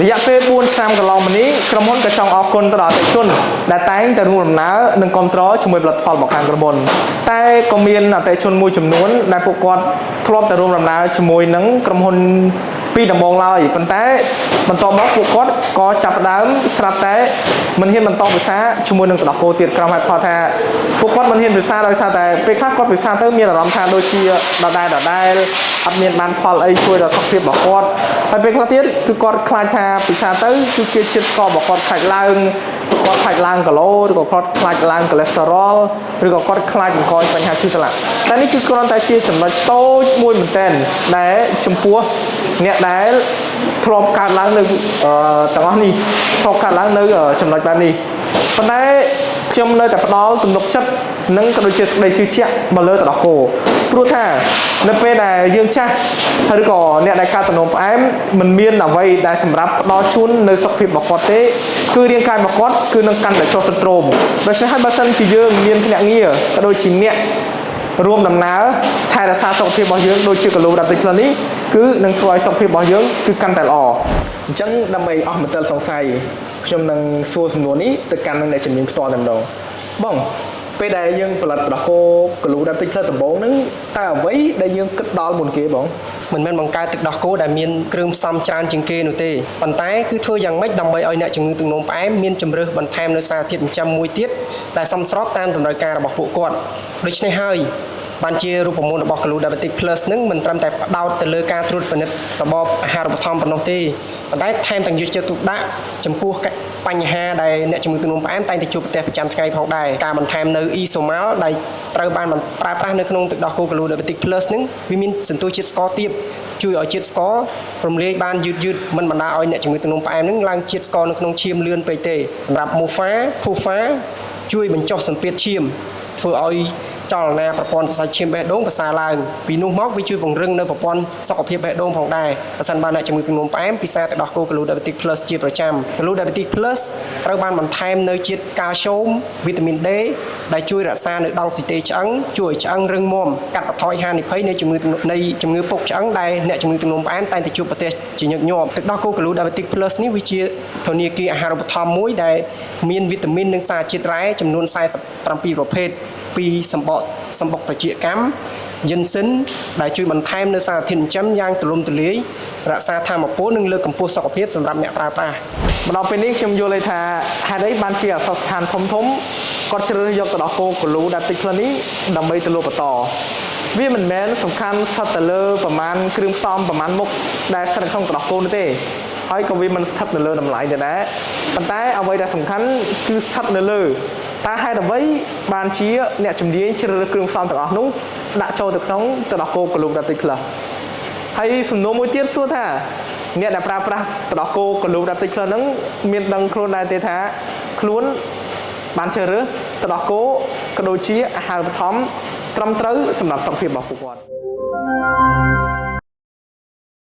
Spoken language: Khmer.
ระยะពេល4ឆ្នាំកន្លងមកនេះក្រុមហ៊ុនក៏ចង់អរគុណទៅដល់អតិថិជនដែលតែងតែរួមដំណើរនិងគាំទ្រជាមួយផលិតផលរបស់ខាងក្រុមហ៊ុនតែក៏មានអតិថិជនមួយចំនួនដែលពួកគាត់ធ្លាប់តែរួមដំណើរជាមួយនឹងក្រុមហ៊ុនពីដំបូងឡើយប៉ុន្តែបន្ទាប់មកពួកគាត់ក៏ចាប់ផ្ដើមស្រាប់តែមិនហ៊ានបន្តភាសាជាមួយនឹងទឹកដោះគោទៀតក្រុមហេតុផលថាពួកគាត់មិនហ៊ានភាសាដោយសារតែពេលខ្លះគាត់ភាសាទៅមានអារម្មណ៍ថាដូចជាដដែលអត់មានបានផលអីជួយដល់សុខភាពរបស់គាត់ហើយពេលខ្លះទៀតគឺគាត់ខ្លាចថាភាសាទៅគឺជាជាតិស្កររបស់គាត់ខ្លាចឡើងគាត់ខ្លាចឡើងគីឡូឬក៏គាត់ខ្លាចឡើងកូលេស្តេរ៉ុលឬក៏គាត់ខ្លាចបង្កបញ្ហាឈឺសន្លាក់តែនេះគឺគ្រាន់តែជាចំណុចតូចមួយមែនទែនដែលចំពោះអ្នកដែលធ្លាប់កើតឡើងនៅទាំងអស់នេះធ្លាប់កើតឡើងនៅចំណុចបែបនេះប៉ុន្តែខ្ញុំនៅតែផ្ដល់ទំនុកចិត្តនិងក៏ដូចជាសេចក្តីជឿជាក់មកលើទឹកដោះគោព្រោះថានៅពេលដែលយើងចាស់ឬក៏អ្នកដែលកើតទំនោរផ្អែមមិនមានអ្វីដែលសម្រាប់ផ្ដល់ជូននៅសុខភាពរបស់គាត់ទេគឺរាងកាយរបស់គាត់គឺនឹងកាន់តែចុះទ្រោមដូច្នេះហើយបើសិនជាយើងមានភ្នាក់ងារក៏ដូចជាអ្នករួមដំណើរថែរក្សាសុខភាពរបស់យើងដូចជា Global Diabetic Plus នេះគឺនឹងធ្វើឲ្យសុខភាពរបស់យើងគឺកាន់តែល្អអញ្ចឹងដើម្បីអស់មន្ទិលសង្ស័យខ្ញុំនឹងសួរសំណួរនេះទៅកាន់អ្នកជំនាញផ្ទាល់តែម្ដងបងពេលដែលយើងផលិតដោះគោ Global Diabetic Plus ដំបូងហ្នឹងតើអ្វីដែលយើងគិតដល់មុនគេបងមិនមែនបង្កើតទឹកដោះគោដែលមានគ្រឿងផ្សំច្រើនជាងគេនោះទេប៉ុន្តែគឺធ្វើយ៉ាងម៉េចដើម្បីឲ្យអ្នកជំងឺទឹកនោមផ្អែមមានជំរើសបន្ថែមនៅសារធាតុចិញ្ចឹមមួយទៀតដែលសមស្របតាមតម្រូវការរបស់ពួកគាត់ដូច្នេះហើយបានជារូបមន្តរបស់ Global Diabetic Plus នឹងមិនត្រឹមតែផ្ដោតទៅលើការត្រួតពិនិត្យរបបអាហារូបត្ថម្ភប៉ុណ្ណោះទេប៉ុន្តែថែមទាំងយកចិត្តទុកដាក់ចំពោះបញ្ហាដែលអ្នកជំងឺទឹកនោមផ្អែមតែងតែជួបប្រទះប្រចាំថ្ងៃផងដែរការបន្ថែមនៅ Isomal ដែលត្រូវបានប្រើប្រាស់នៅក្នុងទឹកដោះគោ Global Diabetic Plus នឹងវាមានសន្ទុះជាតិស្ករទាបជួយឲ្យជាតិស្កររំលាយបានយឺតមិនបណ្ដាលឲ្យអ្នកជំងឺទឹកនោមផ្អែមនឹងឡើងជាតិស្ករនៅក្នុងឈាមលឿនពេកទេសម្រាប់ Mofa Phufa ជួយបញ្ចុះសម្ពាធឈាមធ្វើឲ្យចលនាប្រព័ន្ធសាច់ឈាមបេះដូងប្រសើរឡើងពីនោះមកវាជួយពង្រឹងនៅប្រព័ន្ធសុខភាពបេះដូងផងដែរបើសិនបានអ្នកជំងឺទឹកនោមផ្អែមពិសាទឹកដោះគោ Global Diabetic Plus ជាប្រចាំ Global Diabetic Plus ត្រូវបានបន្ថែមនៅជាតិកាល់ស្យូមវីតាមីន D ដែលជួយរក្សានៅដង់ស៊ីតេឆ្អឹងជួយឲ្យឆ្អឹងរឹងមាំកាត់បន្ថយហានិភ័យនៃជំងឺពុកឆ្អឹងដែលអ្នកជំងឺទឹកនោមផ្អែមតែងតែជួបប្រទះជាញឹកញាប់ទឹកដោះគោ Global Diabetic Plus នេះវាជាធនាគារអាហារូបត្ថម្ភមួយដែលមានវីតាមីននិងសារជាតិរ៉ែចំនួន47ប្រភេទពីសម្បុកបជាកម្មយិនសិនដែលជួយបន្ថែមនៅសារធាតុចិញ្ចឹមយ៉ាងទូលំទូលាយរក្សាថាមពលនិងលើកកម្ពស់សុខភាពសម្រាប់អ្នកប្រើប្រាស់មកដល់ពេលនេះខ្ញុំយល់ថាហេតុអីបានជាអសរស្ថានធំគាត់ជ្រើសរើសយកទឹកដោះគោ Global Diabetic Plus នេះដើម្បីទៅលក់បន្តវាមិនមែនសំខាន់ស្ថិតទៅលើប្រមាណគ្រឿងផ្សំប្រមាណមុខដែលស្ថិតក្នុងទឹកដោះគោនោះទេហើយក៏វាមិនស្ថិតនៅលើតម្លៃដែរប៉ុន្តែអ្វីដែលសំខាន់គឺស្ថិតនៅលើតើហេតុអ្វីបានជាអ្នកជំនាញជ្រើសរើសគ្រឿងផ្សំទាំងអស់នោះដាក់ចូលទៅក្នុងទឹកដោះគោ Global Diabetic Plus ហើយសំណួរមួយទៀតសួរថាអ្នកដែលប្រើប្រាស់ទឹកដោះគោ Global Diabetic Plus ហ្នឹងមានដឹងខ្លួនដែរទេថាខ្លួនបានជ្រើសរើសទឹកដោះគោក៏ដូចជាអាហារូបត្ថម្ភត្រឹមត្រូវសម្រាប់សុខភាពរបស់ពួកគាត់